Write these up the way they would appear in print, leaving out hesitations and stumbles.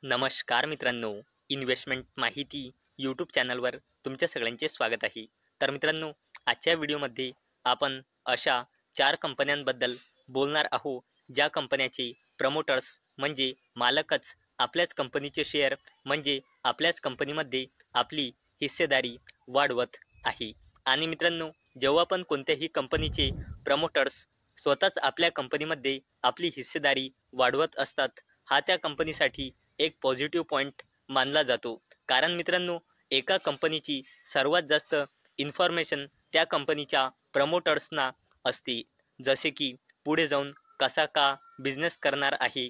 नमस्कार मित्रांनो, इन्व्हेस्टमेंट माहिती यूट्यूब चॅनलवर तुमच्या सगळ्यांचे स्वागत आहे. तर मित्रांनो, आजच्या व्हिडिओमध्ये आपण अशा 4 कंपन्यांबद्दल बोलणार आहोत, ज्या कंपन्याचे प्रमोटर्स म्हणजे मालकच आपल्याच कंपनीचे शेअर म्हणजे आपल्याच कंपनीमध्ये आपली हिस्सेदारी वाढवत आहे. आणि मित्रांनो, जेव्हा पण कोणत्याही कंपनीचे प्रमोटर्स स्वतःच आपल्या कंपनीमध्ये आपली हिस्सेदारी वाढवत असतात, हा त्या कंपनीसाठी एक पॉझिटिव्ह पॉईंट मानला जातो. कारण मित्रांनो, एका कंपनीची सर्वात जास्त इन्फॉर्मेशन त्या कंपनीच्या प्रमोटर्सना असते. जसे की पुढे जाऊन कसा का बिझनेस करणार आहे,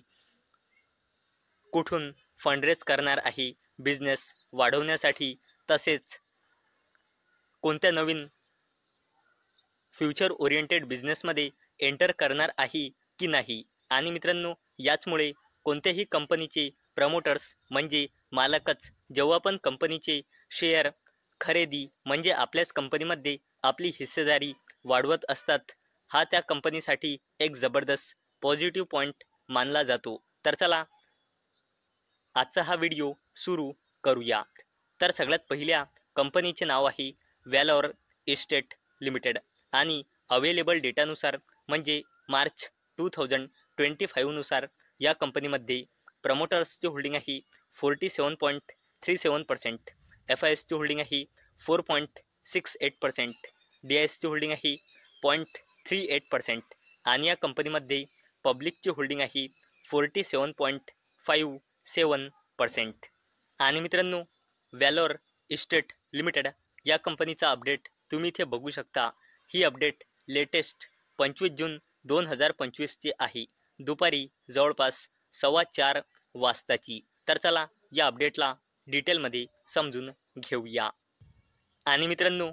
कुठून फंडरेज करणार आहे बिझनेस वाढवण्यासाठी, तसेच कोणत्या नवीन फ्युचर ओरिएंटेड बिझनेसमध्ये एंटर करणार आहे की नाही. आणि मित्रांनो, याचमुळे कोणत्याही कंपनीचे प्रमोटर्स म्हणजे मालकच जेव्हा पण कंपनीचे शेअर खरेदी म्हणजे आपल्याच कंपनीमध्ये आपली हिस्सेदारी वाढवत असतात, हा त्या कंपनीसाठी एक जबरदस्त पॉझिटिव्ह पॉईंट मानला जातो. तर चला आजचा हा व्हिडिओ सुरू करूया. तर सगळ्यात पहिल्या कंपनीचे नाव आहे व्हॅलॉर इस्टेट लिमिटेड. आणि अवेलेबल डेटानुसार म्हणजे मार्च 2025 नुसार या कंपनीमध्ये प्रमोटर्सची होल्डिंग आहे 47.37%, एफ आय एसची होल्डिंग आहे 4.68%, डी आय एसची होल्डिंग आहे 0.38%, आणि या कंपनीमध्ये पब्लिकची होल्डिंग आहे 47.57%. आणि मित्रांनो, व्हॅलोर इस्टेट लिमिटेड या कंपनीचा अपडेट तुम्ही इथे बघू शकता. ही अपडेट लेटेस्ट 25 जून 2025ची आहे, दुपारी जवळपास 4:15 वाजताची. तर चला या अपडेटला डिटेलमध्ये समजून घेऊया. आणि मित्रांनो,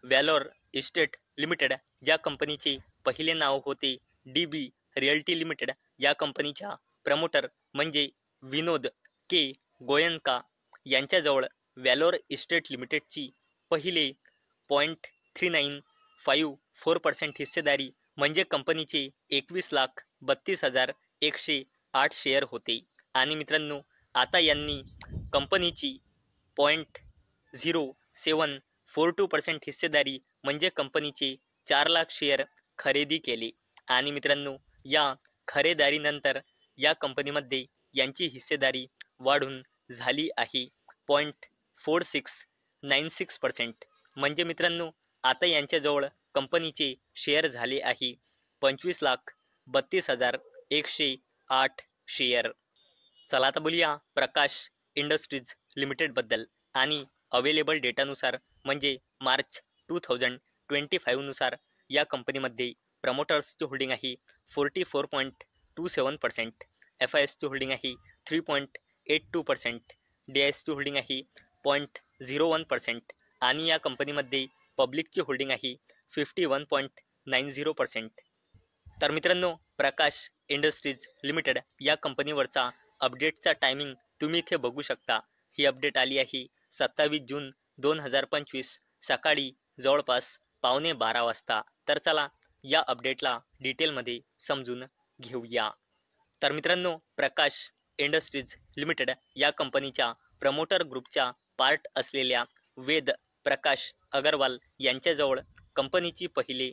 व्हॅलोर इस्टेट लिमिटेड या कंपनीचे पहिले नाव होते डी बी रिअल्टी लिमिटेड. या कंपनीच्या प्रमोटर म्हणजे विनोद के गोयनका यांच्याजवळ व्हॅलोर इस्टेट लिमिटेडची पहिले 0.3954% हिस्सेदारी म्हणजे कंपनीचे 21,32,108 शेअर होते. आणि मित्रांनो, आता यांनी कंपनीची 0.0742% हिस्सेदारी म्हणजे कंपनीचे 4 लाख शेअर खरेदी केले. आणि मित्रांनो, या खरेदारीनंतर या कंपनीमध्ये यांची हिस्सेदारी वाढून झाली आहे 0.4696%. म्हणजे मित्रांनो, आता यांच्याजवळ कंपनीचे शेअर झाले आहे 25,32,108 शेअर. चला आता बोलूया प्रकाश इंडस्ट्रीज लिमिटेडबद्दल. आणि अवेलेबल डेटानुसार म्हणजे मार्च 2025 नुसार या कंपनीमध्ये प्रमोटर्सची होल्डिंग आहे 44.27%, एफ आय एसची होल्डिंग आहे 3.82%, डी आय एसची होल्डिंग आहे 0.01%, आणि या कंपनीमध्ये पब्लिकची होल्डिंग आहे 51.90%. तर मित्रांनो, प्रकाश इंडस्ट्रीज लिमिटेड या कंपनीवरचा अपडेटचा टायमिंग तुम्ही इथे बघू शकता. ही अपडेट आली आहे 27 जून 2025 सकाळी जवळपास 11:15 वाजता. तर चला या अपडेटला डिटेलमध्ये समजून घेऊया. तर मित्रांनो, प्रकाश इंडस्ट्रीज लिमिटेड या कंपनीच्या प्रमोटर ग्रुपच्या पार्ट असलेल्या वेद प्रकाश अगरवाल यांच्याजवळ कंपनीची पहिले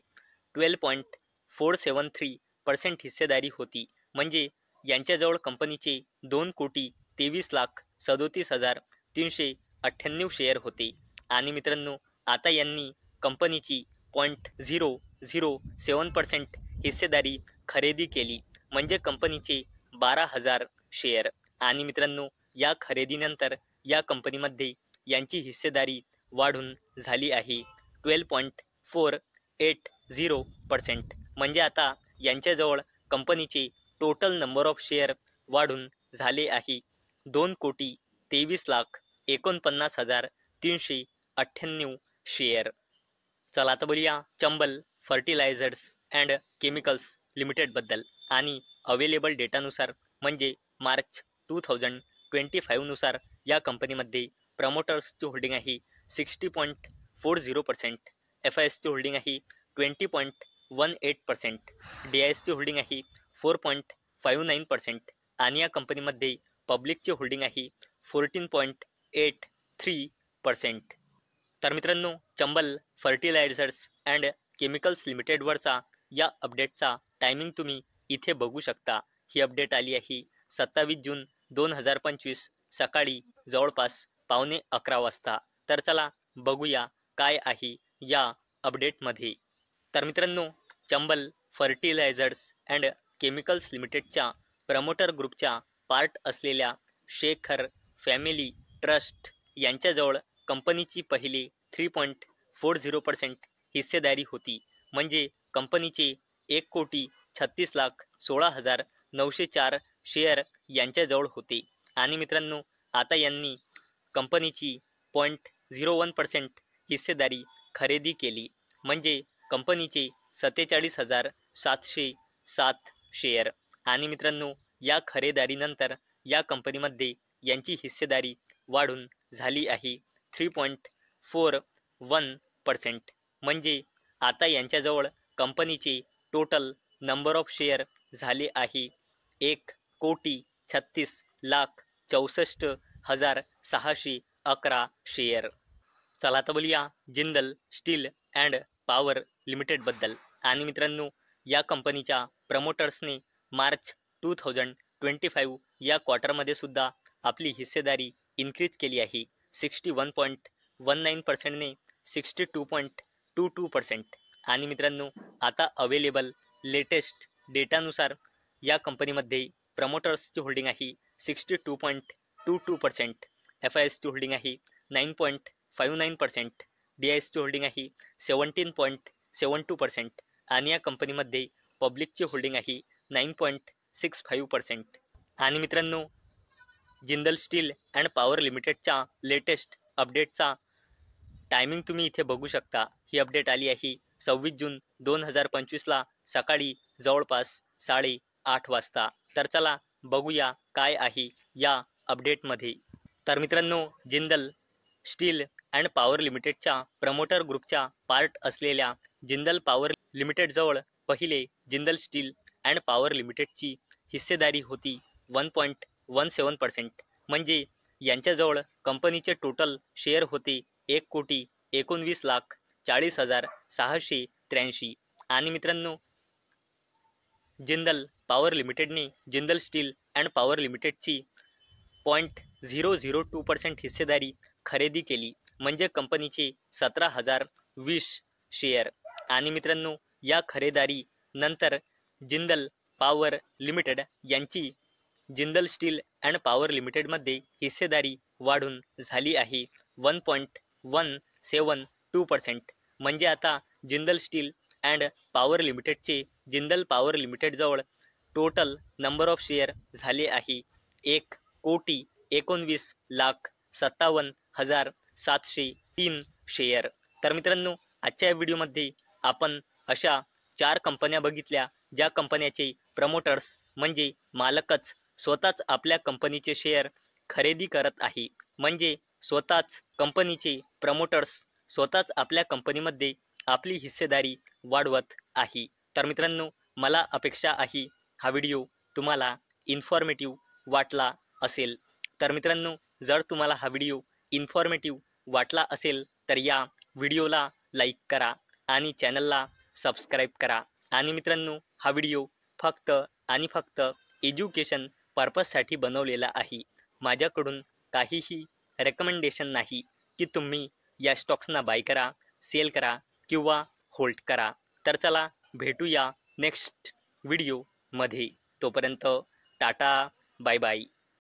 12.473% हिस्सेदारी होती. म्हणजे यांच्याजवळ कंपनीचे 2,23,37,398 शेअर होते. आणि मित्रांनो, आता यांनी कंपनीची 0.007% हिस्सेदारी खरेदी केली म्हणजे कंपनीचे 12,000 शेअर. आणि मित्रांनो, या खरेदीनंतर या कंपनीमध्ये यांची हिस्सेदारी वाढून झाली आहे 12.480%. म्हणजे आता यांच्याजवळ कंपनीचे टोटल नंबर ऑफ शेअर वाढून झाले आहे 2,23,49,398 शेअर. चला आता बोलूया चंबल फर्टिलायझर्स अँड केमिकल्स लिमिटेडबद्दल. आणि अवेलेबल डेटानुसार म्हणजे मार्च 2025 नुसार या कंपनीमध्ये प्रमोटर्सची होल्डिंग आहे 60.40%, एफ आय एसची होल्डिंग आहे 20.18%, डी आय एसची होल्डिंग आहे 4.59%, आणि या कंपनीमध्ये पब्लिकचे होल्डिंग आहे 14.83%. तर मित्रांनो, चंबल फर्टिलायझर्स अँड केमिकल्स लिमिटेडवरचा या अपडेटचा टायमिंग तुम्ही इथे बघू शकता. ही अपडेट आली आहे 27 जून 2025 सकाळी जवळपास 10:15 वाजता. तर चला बघूया काय आहे या अपडेटमध्ये. तर मित्रांनो, चंबल फर्टिलायझर्स अँड केमिकल्स लिमिटेडच्या प्रमोटर ग्रुपच्या पार्ट असलेल्या शेखर फॅमिली ट्रस्ट यांच्याजवळ कंपनीची पहिली 3.40% हिस्सेदारी होती. म्हणजे कंपनीचे 1,36,16,904 शेअर यांच्याजवळ होते. आणि मित्रांनो, आता यांनी कंपनीची 0.01% हिस्सेदारी खरेदी केली. म्हणजे कंपनीचे 47,707 शेअर. आणि मित्रांनो, या खरेदीनंतर या कंपनीमध्ये यांची हिस्सेदारी वाढून झाली आहे 3.41%. म्हणजे आता यांच्याजवळ कंपनीचे टोटल नंबर ऑफ शेअर झाले आहे 1,36,64,611 शेअर. चला आता बोलूया जिंदल स्टील अँड पॉवर लिमिटेडबद्दल. आणि मित्रांनो, या कंपनीच्या प्रमोटर्सने मार्च 2025 या क्वार्टरमध्ये सुद्धा आपली हिस्सेदारी इन्क्रीज केली आहे 61.19%ने 62.22%. आणि मित्रांनो, आता अवेलेबल लेटेस्ट डेटानुसार या कंपनीमध्ये प्रमोटर्सची होल्डिंग आहे 62.22%, FISची होल्डिंग आहे 9.59%, DISची होल्डिंग आहे 17.72% आणि या कंपनीमध्ये पब्लिकची होल्डिंग आहे 9.65%. आणि मित्रांनो, जिंदल स्टील अँड पॉवर लिमिटेडच्या लेटेस्ट अपडेटचा टायमिंग तुम्ही इथे बघू शकता. ही अपडेट आली आहे 26 जून 2025ला सकाळी जवळपास 8:30 वाजता. तर चला बघूया काय आहे या अपडेटमध्ये. तर मित्रांनो, जिंदल स्टील अँड पॉवर लिमिटेडच्या प्रमोटर ग्रुपच्या पार्ट असलेल्या जिंदल पॉवर लिमिटेडजवळ पहिले जिंदल स्टील अँड पॉवर लिमिटेडची हिस्सेदारी होती 1.17%. म्हणजे यांच्याजवळ कंपनीचे टोटल शेअर होते 1,19,40,683. आणि मित्रांनो, जिंदल पॉवर लिमिटेडने जिंदल स्टील अँड पॉवर लिमिटेडची 0.002% हिस्सेदारी खरेदी केली. म्हणजे कंपनीचे 17,020 शेअर. आणि मित्रांनो, या खरेदारी नंतर जिंदल पॉवर लिमिटेड यांची जिंदल स्टील अँड पॉवर लिमिटेडमध्ये हिस्सेदारी वाढून झाली आहे 1.172%. म्हणजे आता जिंदल स्टील अँड पॉवर लिमिटेडचे जिंदल पॉवर लिमिटेडजवळ टोटल नंबर ऑफ शेअर झाले आहे 1,19,57,703 शेअर. तर मित्रांनो, आजच्या व्हिडिओमध्ये आपण अशा 4 कंपन्या बघितल्या ज्या कंपन्याचे प्रमोटर्स म्हणजे मालकच स्वतःच आपल्या कंपनीचे शेअर खरेदी करत आहे. म्हणजे स्वतःच कंपनीचे प्रमोटर्स स्वतःच आपल्या कंपनीमध्ये आपली हिस्सेदारी वाढवत आहे. तर मित्रांनो, मला अपेक्षा आहे हा व्हिडिओ तुम्हाला इन्फॉर्मेटिव्ह वाटला असेल. तर मित्रांनो, जर तुम्हाला हा व्हिडिओ इन्फॉर्मेटिव्ह वाटला असेल तर या व्हिडिओला लाईक करा आणि चॅनलला सबस्क्राईब करा. आणि मित्रांनो, हा व्हिडिओ फक्त आणि फक्त एज्युकेशन पर्पजसाठी बनवलेला आहे. माझ्याकडून काहीही रेकमेंडेशन नाही की तुम्ही या स्टॉक्सना बाय करा, सेल करा किंवा होल्ड करा. तर चला भेटूया नेक्स्ट व्हिडिओमध्ये. तोपर्यंत टाटा, बाय बाय.